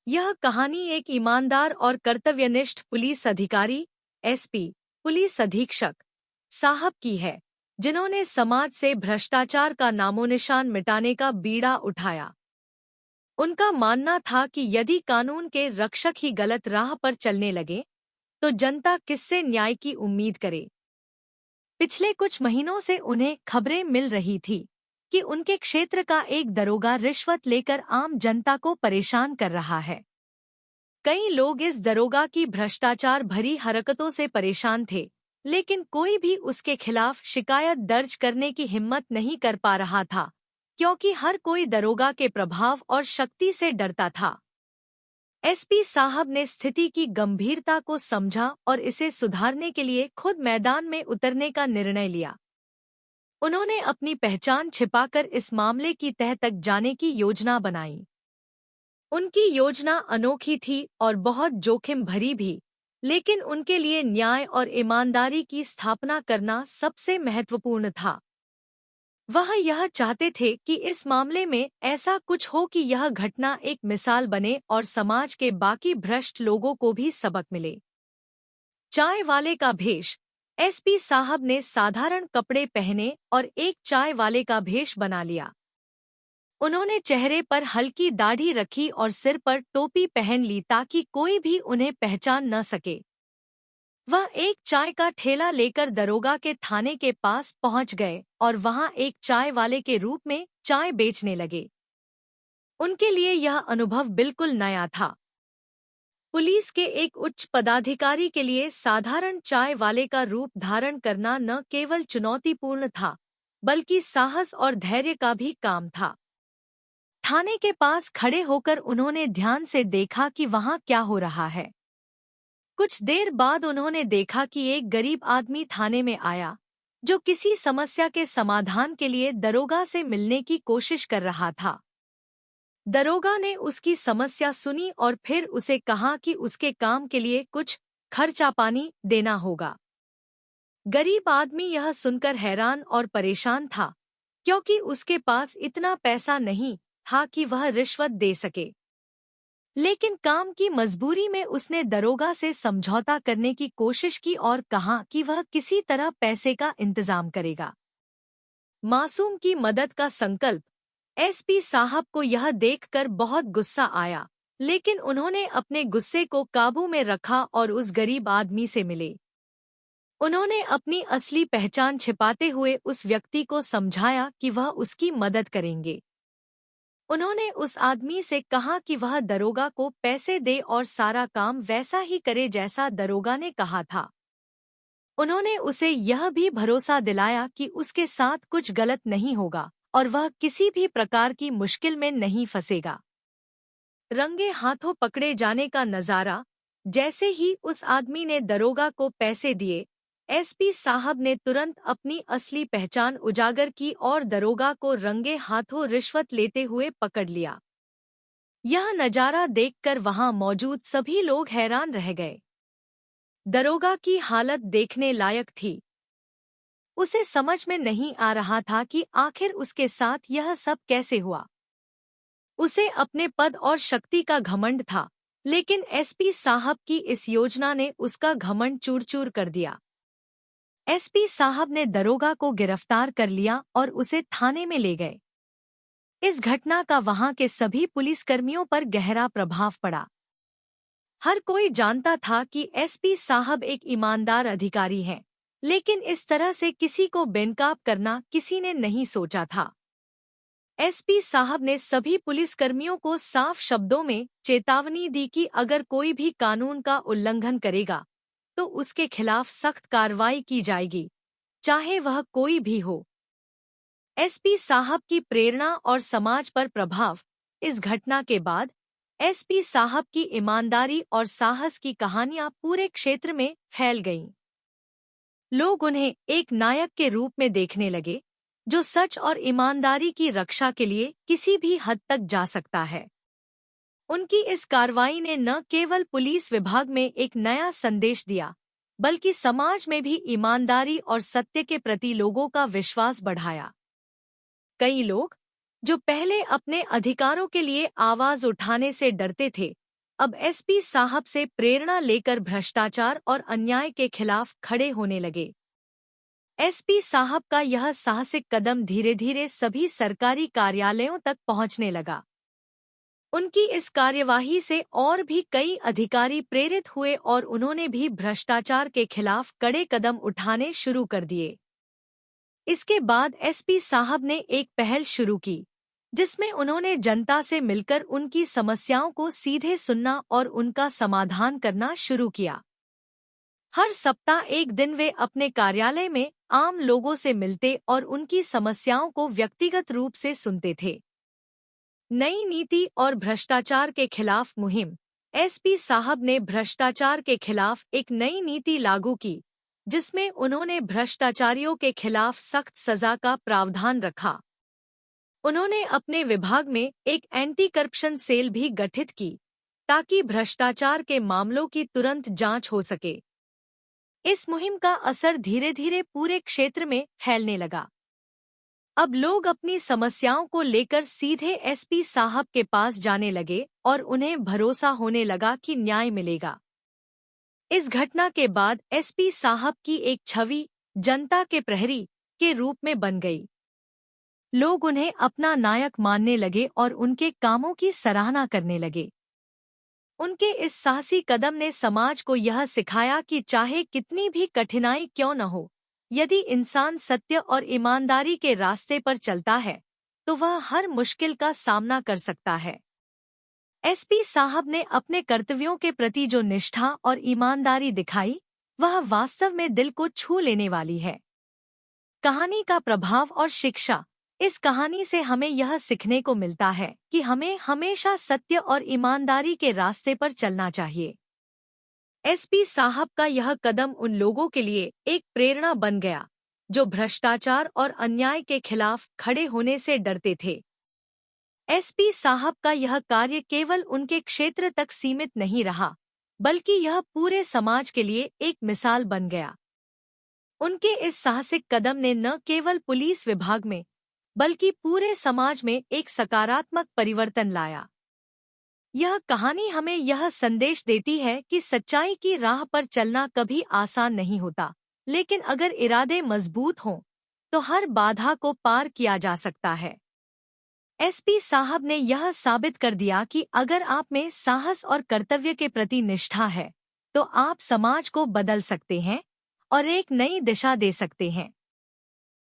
यह कहानी एक ईमानदार और कर्तव्यनिष्ठ पुलिस अधिकारी एसपी, पुलिस अधीक्षक साहब की है, जिन्होंने समाज से भ्रष्टाचार का नामोनिशान मिटाने का बीड़ा उठाया। उनका मानना था कि यदि कानून के रक्षक ही गलत राह पर चलने लगे, तो जनता किससे न्याय की उम्मीद करे। पिछले कुछ महीनों से उन्हें खबरें मिल रही थी कि उनके क्षेत्र का एक दरोगा रिश्वत लेकर आम जनता को परेशान कर रहा है। कई लोग इस दरोगा की भ्रष्टाचार भरी हरकतों से परेशान थे, लेकिन कोई भी उसके खिलाफ शिकायत दर्ज करने की हिम्मत नहीं कर पा रहा था, क्योंकि हर कोई दरोगा के प्रभाव और शक्ति से डरता था। एसपी साहब ने स्थिति की गंभीरता को समझा और इसे सुधारने के लिए खुद मैदान में उतरने का निर्णय लिया। उन्होंने अपनी पहचान छिपाकर इस मामले की तह तक जाने की योजना बनाई। उनकी योजना अनोखी थी और बहुत जोखिम भरी भी, लेकिन उनके लिए न्याय और ईमानदारी की स्थापना करना सबसे महत्वपूर्ण था। वह यह चाहते थे कि इस मामले में ऐसा कुछ हो कि यह घटना एक मिसाल बने और समाज के बाकी भ्रष्ट लोगों को भी सबक मिले। चाय वाले का भेष। एसपी साहब ने साधारण कपड़े पहने और एक चाय वाले का भेष बना लिया। उन्होंने चेहरे पर हल्की दाढ़ी रखी और सिर पर टोपी पहन ली ताकि कोई भी उन्हें पहचान न सके। वह एक चाय का ठेला लेकर दरोगा के थाने के पास पहुंच गए और वहां एक चाय वाले के रूप में चाय बेचने लगे। उनके लिए यह अनुभव बिल्कुल नया था। पुलिस के एक उच्च पदाधिकारी के लिए साधारण चाय वाले का रूप धारण करना न केवल चुनौतीपूर्ण था, बल्कि साहस और धैर्य का भी काम था। थाने के पास खड़े होकर उन्होंने ध्यान से देखा कि वहां क्या हो रहा है। कुछ देर बाद उन्होंने देखा कि एक गरीब आदमी थाने में आया, जो किसी समस्या के समाधान के लिए दरोगा से मिलने की कोशिश कर रहा था। दरोगा ने उसकी समस्या सुनी और फिर उसे कहा कि उसके काम के लिए कुछ खर्चा पानी देना होगा। गरीब आदमी यह सुनकर हैरान और परेशान था, क्योंकि उसके पास इतना पैसा नहीं था कि वह रिश्वत दे सके। लेकिन काम की मजबूरी में उसने दरोगा से समझौता करने की कोशिश की और कहा कि वह किसी तरह पैसे का इंतजाम करेगा। मासूम की मदद का संकल्प। एसपी साहब को यह देखकर बहुत गुस्सा आया, लेकिन उन्होंने अपने गुस्से को काबू में रखा और उस गरीब आदमी से मिले। उन्होंने अपनी असली पहचान छिपाते हुए उस व्यक्ति को समझाया कि वह उसकी मदद करेंगे। उन्होंने उस आदमी से कहा कि वह दरोगा को पैसे दे और सारा काम वैसा ही करे जैसा दरोगा ने कहा था। उन्होंने उसे यह भी भरोसा दिलाया कि उसके साथ कुछ गलत नहीं होगा और वह किसी भी प्रकार की मुश्किल में नहीं फंसेगा। रंगे हाथों पकड़े जाने का नजारा। जैसे ही उस आदमी ने दरोगा को पैसे दिए, एसपी साहब ने तुरंत अपनी असली पहचान उजागर की और दरोगा को रंगे हाथों रिश्वत लेते हुए पकड़ लिया। यह नजारा देखकर वहां मौजूद सभी लोग हैरान रह गए। दरोगा की हालत देखने लायक थी। उसे समझ में नहीं आ रहा था कि आखिर उसके साथ यह सब कैसे हुआ। उसे अपने पद और शक्ति का घमंड था, लेकिन एसपी साहब की इस योजना ने उसका घमंड चूर-चूर कर दिया। एसपी साहब ने दरोगा को गिरफ्तार कर लिया और उसे थाने में ले गए। इस घटना का वहां के सभी पुलिसकर्मियों पर गहरा प्रभाव पड़ा। हर कोई जानता था कि एसपी साहब एक ईमानदार अधिकारी हैं, लेकिन इस तरह से किसी को बेनकाब करना किसी ने नहीं सोचा था। एसपी साहब ने सभी पुलिसकर्मियों को साफ शब्दों में चेतावनी दी कि अगर कोई भी कानून का उल्लंघन करेगा, तो उसके खिलाफ सख्त कार्रवाई की जाएगी, चाहे वह कोई भी हो। एसपी साहब की प्रेरणा और समाज पर प्रभाव। इस घटना के बाद एसपी साहब की ईमानदारी और साहस की कहानियां पूरे क्षेत्र में फैल गईं। लोग उन्हें एक नायक के रूप में देखने लगे, जो सच और ईमानदारी की रक्षा के लिए किसी भी हद तक जा सकता है। उनकी इस कार्रवाई ने न केवल पुलिस विभाग में एक नया संदेश दिया, बल्कि समाज में भी ईमानदारी और सत्य के प्रति लोगों का विश्वास बढ़ाया। कई लोग, जो पहले अपने अधिकारों के लिए आवाज उठाने से डरते थे, अब एसपी साहब से प्रेरणा लेकर भ्रष्टाचार और अन्याय के खिलाफ खड़े होने लगे। एसपी साहब का यह साहसिक कदम धीरे धीरे सभी सरकारी कार्यालयों तक पहुंचने लगा। उनकी इस कार्यवाही से और भी कई अधिकारी प्रेरित हुए और उन्होंने भी भ्रष्टाचार के खिलाफ कड़े कदम उठाने शुरू कर दिए। इसके बाद एसपी साहब ने एक पहल शुरू की, जिसमें उन्होंने जनता से मिलकर उनकी समस्याओं को सीधे सुनना और उनका समाधान करना शुरू किया। हर सप्ताह एक दिन वे अपने कार्यालय में आम लोगों से मिलते और उनकी समस्याओं को व्यक्तिगत रूप से सुनते थे। नई नीति और भ्रष्टाचार के खिलाफ मुहिम। एसपी साहब ने भ्रष्टाचार के खिलाफ एक नई नीति लागू की, जिसमें उन्होंने भ्रष्टाचारियों के खिलाफ सख्त सजा का प्रावधान रखा। उन्होंने अपने विभाग में एक एंटी करप्शन सेल भी गठित की, ताकि भ्रष्टाचार के मामलों की तुरंत जांच हो सके। इस मुहिम का असर धीरे धीरे पूरे क्षेत्र में फैलने लगा। अब लोग अपनी समस्याओं को लेकर सीधे एसपी साहब के पास जाने लगे और उन्हें भरोसा होने लगा कि न्याय मिलेगा। इस घटना के बाद एसपी साहब की एक छवि जनता के प्रहरी के रूप में बन गई। लोग उन्हें अपना नायक मानने लगे और उनके कामों की सराहना करने लगे। उनके इस साहसी कदम ने समाज को यह सिखाया कि चाहे कितनी भी कठिनाई क्यों न हो, यदि इंसान सत्य और ईमानदारी के रास्ते पर चलता है तो वह हर मुश्किल का सामना कर सकता है। एसपी साहब ने अपने कर्तव्यों के प्रति जो निष्ठा और ईमानदारी दिखाई, वह वास्तव में दिल को छू लेने वाली है। कहानी का प्रभाव और शिक्षा। इस कहानी से हमें यह सीखने को मिलता है कि हमें हमेशा सत्य और ईमानदारी के रास्ते पर चलना चाहिए। एसपी साहब का यह कदम उन लोगों के लिए एक प्रेरणा बन गया, जो भ्रष्टाचार और अन्याय के खिलाफ खड़े होने से डरते थे। एसपी साहब का यह कार्य केवल उनके क्षेत्र तक सीमित नहीं रहा, बल्कि यह पूरे समाज के लिए एक मिसाल बन गया। उनके इस साहसिक कदम ने न केवल पुलिस विभाग में, बल्कि पूरे समाज में एक सकारात्मक परिवर्तन लाया। यह कहानी हमें यह संदेश देती है कि सच्चाई की राह पर चलना कभी आसान नहीं होता, लेकिन अगर इरादे मजबूत हों तो हर बाधा को पार किया जा सकता है। एसपी साहब ने यह साबित कर दिया कि अगर आप में साहस और कर्तव्य के प्रति निष्ठा है, तो आप समाज को बदल सकते हैं और एक नई दिशा दे सकते हैं।